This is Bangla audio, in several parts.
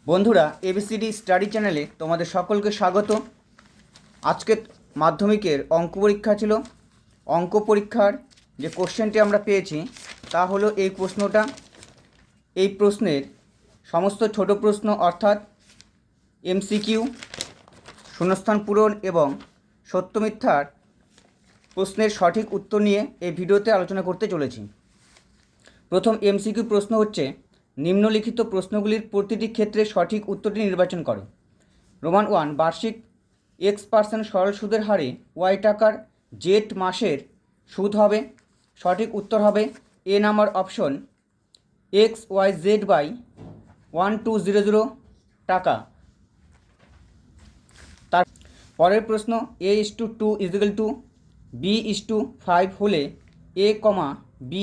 বন্ধুরা, এবিসিডি স্টাডি চ্যানেলে তোমাদের সকলকে স্বাগত। আজকে মাধ্যমিকের অঙ্ক পরীক্ষা ছিল। অঙ্ক পরীক্ষার যে কোশ্চেনটি আমরা পেয়েছি তা হলো এই প্রশ্নটা। এই প্রশ্নের সমস্ত ছোট প্রশ্ন অর্থাৎ এমসিকিউ, শূন্যস্থান পূরণ এবং সত্য মিথ্যার প্রশ্নের সঠিক উত্তর নিয়ে এই ভিডিওতে আলোচনা করতে চলেছি। প্রথম এমসিকিউ প্রশ্ন হচ্ছে, নিম্নলিখিত প্রশ্নগুলির প্রতিটি ক্ষেত্রে সঠিক উত্তরটি নির্বাচন করো। রোমান 1, বার্ষিক X% সরল সুদের হারে Y টাকার জেড মাসের সুদ হবে। সঠিক উত্তর হবে এ নাম্বার অপশন, XYZ/1200 টাকা। তার পরের প্রশ্ন, A:2 = B:5 হলে A, B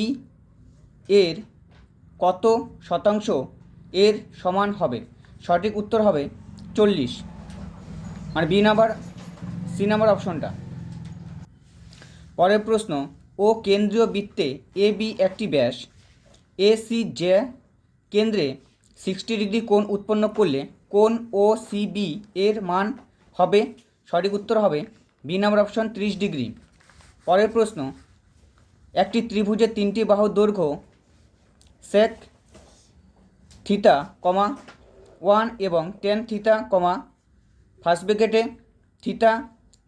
এর কত শতাংশ এর সমান হবে? সঠিক উত্তর হবে 40, মানে সি নাম্বার অপশনটা। পরের প্রশ্ন, ও কেন্দ্রীয় বৃত্তে এ বি একটি ব্যাস এ সি যে কেন্দ্রে 60 ডিগ্রি কোণ উৎপন্ন করলে কোণ ও সি বি এর মান হবে? সঠিক উত্তর হবে বি নাম্বার অপশন, 30 ডিগ্রি। পরের প্রশ্ন, একটি ত্রিভুজের তিনটি বাহুর দৈর্ঘ্য sec থিটা, 1 এবং tan থিটা, ফার্স্ট ব্র্যাকেটে থিটা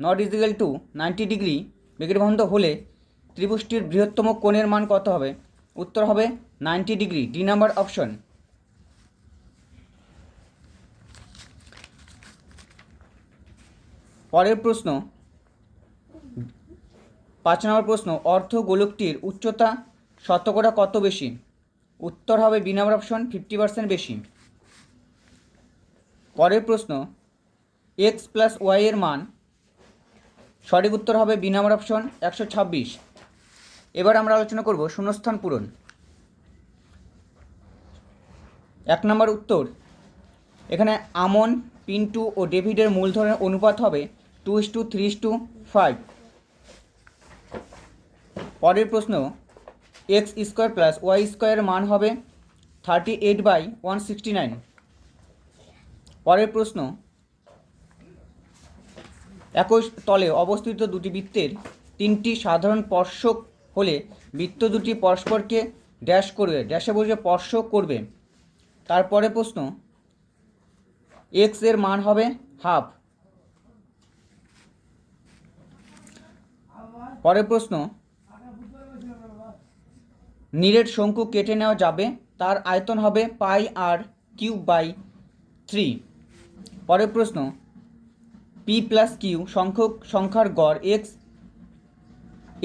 not equal to 90 degree bracket বন্ধ হলে ত্রিভুজটির বৃহত্তম কোণের মান কত হবে? উত্তর হবে 90 ডিগ্রি, ডি নাম্বার অপশন। পরের প্রশ্ন, 5 নম্বর প্রশ্ন, অর্ধ গোলকটির উচ্চতা শতকরা কত বেশি? উত্তর হবে বি নাম্বার অপশন, 50% বেশি। পরের প্রশ্ন, X+Y এর মান? সঠিক উত্তর হবে বি নাম্বার অপশন, 126। এবার আমরা আলোচনা করব শূন্যস্থান পূরণ। 1 নম্বর উত্তর, এখানে আমন, পিন্টু ও ডেভিডের মূলধনের অনুপাত হবে 2:3:5। পরের প্রশ্ন, X² + Y² এর মান হবে 38/169। পরের প্রশ্ন, একই তলে অবস্থিত দুটি বৃত্তের তিনটি সাধারণ স্পর্শক হলে বৃত্ত দুটি পরস্পরকে ড্যাশ করবে, ড্যাশে বসে স্পর্শ করবে। তারপরে প্রশ্ন, X এর মান হবে হাফ। পরের প্রশ্ন, নিরেট শঙ্কু কেটে নেওয়া যাবে, তার আয়তন হবে πr³ 3। পরের প্রশ্ন, P+Q সংখ্যক সংখ্যার গড় X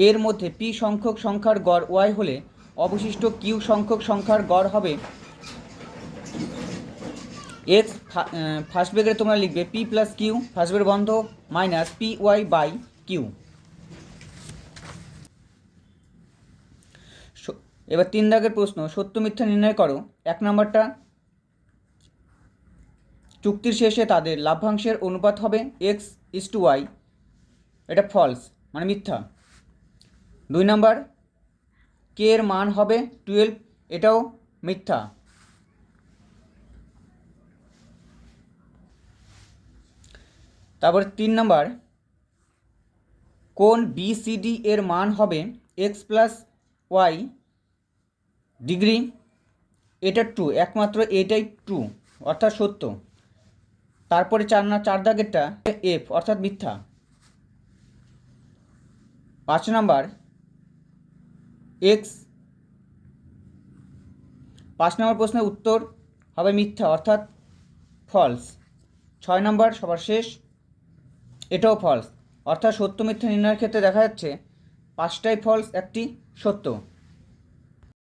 এর মধ্যে P সংখ্যক সংখ্যার গড় Y হলে অবশিষ্ট Q সংখ্যক সংখ্যার গড় হবে X, ফার্স্ট ব্র্যাকেটে তোমরা লিখবে P+Q ফার্স্ট ব্র্যাকেট বন্ধ মাইনাস PY/Q। এবার 3 দাগের প্রশ্ন, সত্য মিথ্যা নির্ণয় করো। 1 নম্বরটা, চুক্তির শেষে তাদের লাভ্যাংশের অনুপাত হবে X:Y, এটা ফলস, মানে মিথ্যা। 2 নম্বর, কে এর মান হবে 12, এটাও মিথ্যা। তারপর 3 নম্বর, কোণ BCD এর মান হবে X+Y ডিগ্রি, এটা ট্রু, একমাত্র এটাই ট্রু অর্থাৎ সত্য। তারপরে 4 দাগেরটা F অর্থাৎ মিথ্যা। 5 নম্বর, 5 নম্বর প্রশ্নের উত্তর হবে মিথ্যা অর্থাৎ ফলস। 6 নম্বর সবার শেষ, এটাও ফলস, অর্থাৎ সত্য মিথ্যা নির্ণয়ের ক্ষেত্রে দেখা যাচ্ছে 5টাই ফলস, একটি সত্য।